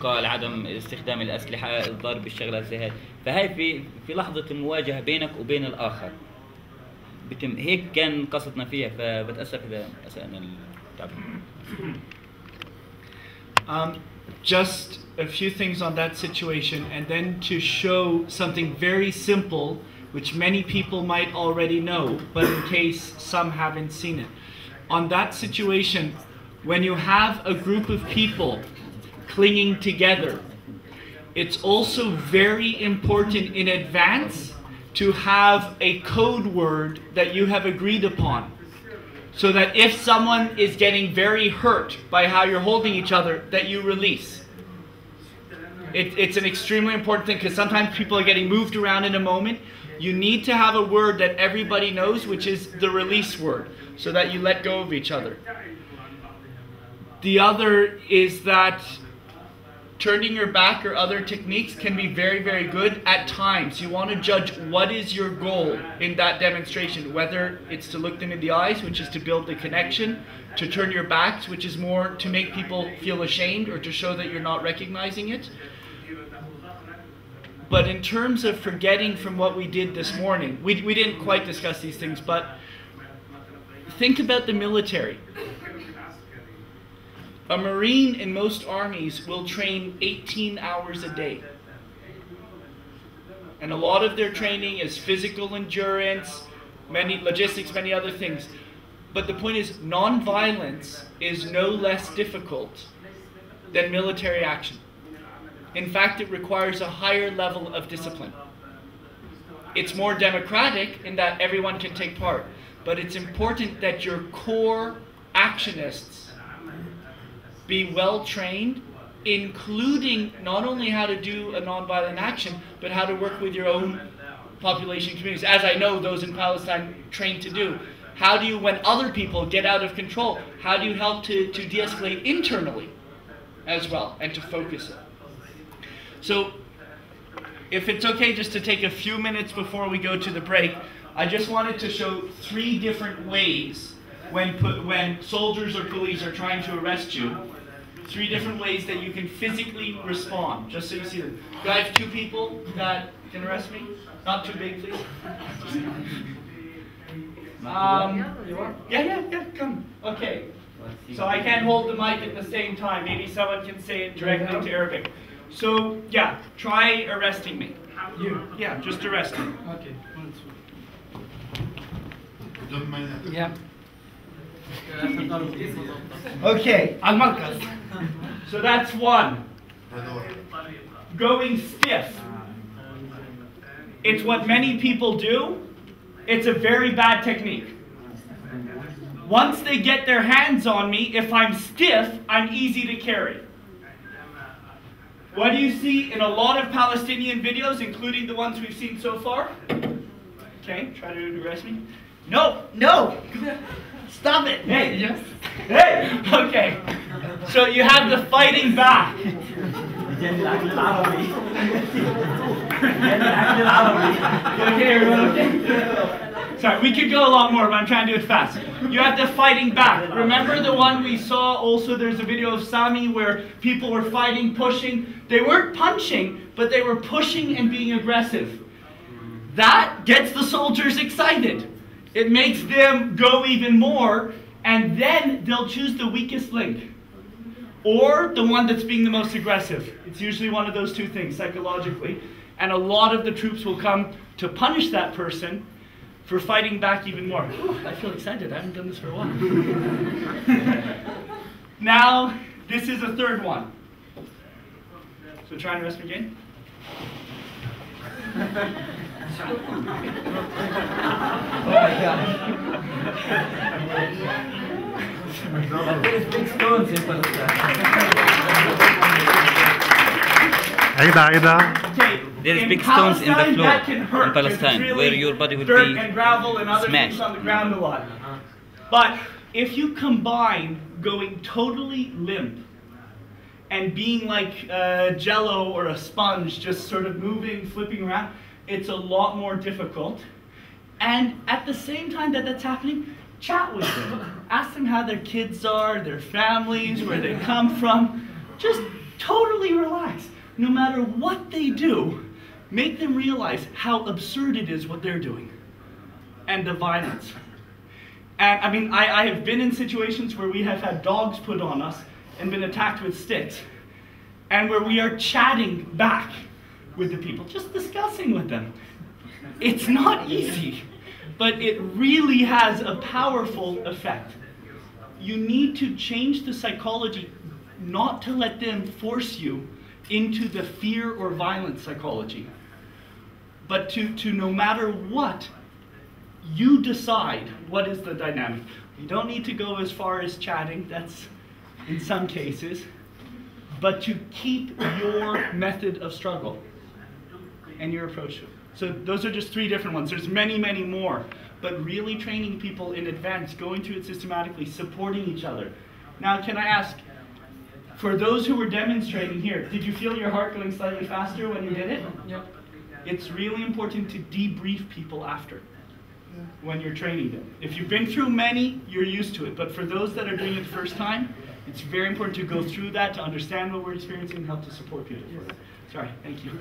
قال عدم استخدام الأسلحة، الضرب، بالشغلات زي هاي. فهي في لحظة المواجهة بينك وبين الآخر بتم هيك كان قصدنا فيها، فبتأسف إذا أسأنا التعبير. Just a few things on that situation, and then to show something very simple which many people might already know, but in case some haven't seen it. On that situation, when you have a group of people clinging together, it's also very important in advance to have a code word that you have agreed upon, so that if someone is getting very hurt by how you're holding each other, that you release. It's an extremely important thing, because sometimes people are getting moved around in a moment. You need to have a word that everybody knows, which is the release word, so that you let go of each other. The other is that turning your back or other techniques can be very, very good at times. You want to judge what is your goal in that demonstration, whether it's to look them in the eyes, which is to build the connection, to turn your backs, which is more to make people feel ashamed or to show that you're not recognizing it. But in terms of forgetting from what we did this morning, we didn't quite discuss these things, but think about the military. A Marine in most armies will train 18 hours a day. And a lot of their training is physical endurance, many logistics, many other things. But the point is, non-violence is no less difficult than military action. In fact, it requires a higher level of discipline. It's more democratic in that everyone can take part. But it's important that your core actionists be well trained, including not only how to do a nonviolent action, but how to work with your own population communities, as I know those in Palestine trained to do. How do you, when other people get out of control, how do you help to de-escalate internally as well, and to focus it? So, if it's okay just to take a few minutes before we go to the break, I just wanted to show 3 different ways when soldiers or police are trying to arrest you, 3 different ways that you can physically respond, just so you see them. Do I have 2 people that can arrest me? Not too big, please. Yeah, come. Okay. So I can't hold the mic at the same time. Maybe someone can say it directly to Arabic. So, yeah, try arresting me. You? Yeah, just arrest me. Okay. Yeah. Okay. So that's 1. Going stiff. It's what many people do. It's a very bad technique. Once they get their hands on me, if I'm stiff, I'm easy to carry. What do you see in a lot of Palestinian videos, including the ones we've seen so far? Okay, try to arrest me. No! Stop it! Hey! Yes. Hey! Okay. So you have the fighting back. Okay, everyone, okay? Sorry, we could go a lot more, but I'm trying to do it fast. You have the fighting back. Remember the one we saw also, there's a video of Sami where people were fighting, pushing. They weren't punching, but they were pushing and being aggressive. That gets the soldiers excited. It makes them go even more, and then they'll choose the weakest link, or the one that's being the most aggressive. It's usually one of those 2 things, psychologically. And a lot of the troops will come to punish that person for fighting back even more. Ooh, I feel excited. I haven't done this for a while. Now, this is a 3rd one. So try and arrest me again. Oh my God. There is big stones in Palestine. There is big stones in the floor in Palestine, really, where your body would dirt be and gravel and other smashed. things on the ground a lot. But if you combine going totally limp and being like jello or a sponge, just sort of moving, flipping around, it's a lot more difficult. And at the same time that that's happening, chat with them. Ask them how their kids are, their families, where they come from. Just totally relax. No matter what they do, make them realize how absurd it is what they're doing and the violence. And I mean, I have been in situations where we have had dogs put on us and been attacked with sticks, and where we are chatting back with the people, just discussing with them. It's not easy, but it really has a powerful effect. You need to change the psychology, not to let them force you into the fear or violence psychology, but to no matter what, you decide what is the dynamic. You don't need to go as far as chatting, that's in some cases, but to keep your method of struggle and your approach to it. So those are just 3 different ones. There's many, many more, but really training people in advance, going through it systematically, supporting each other. Now, can I ask, for those who were demonstrating here, did you feel your heart going slightly faster when you did it? Yep. It's really important to debrief people after, when you're training them. If you've been through many, you're used to it. But for those that are doing it the first time, it's very important to go through that, to understand what we're experiencing, and help to support people. Sorry, thank you.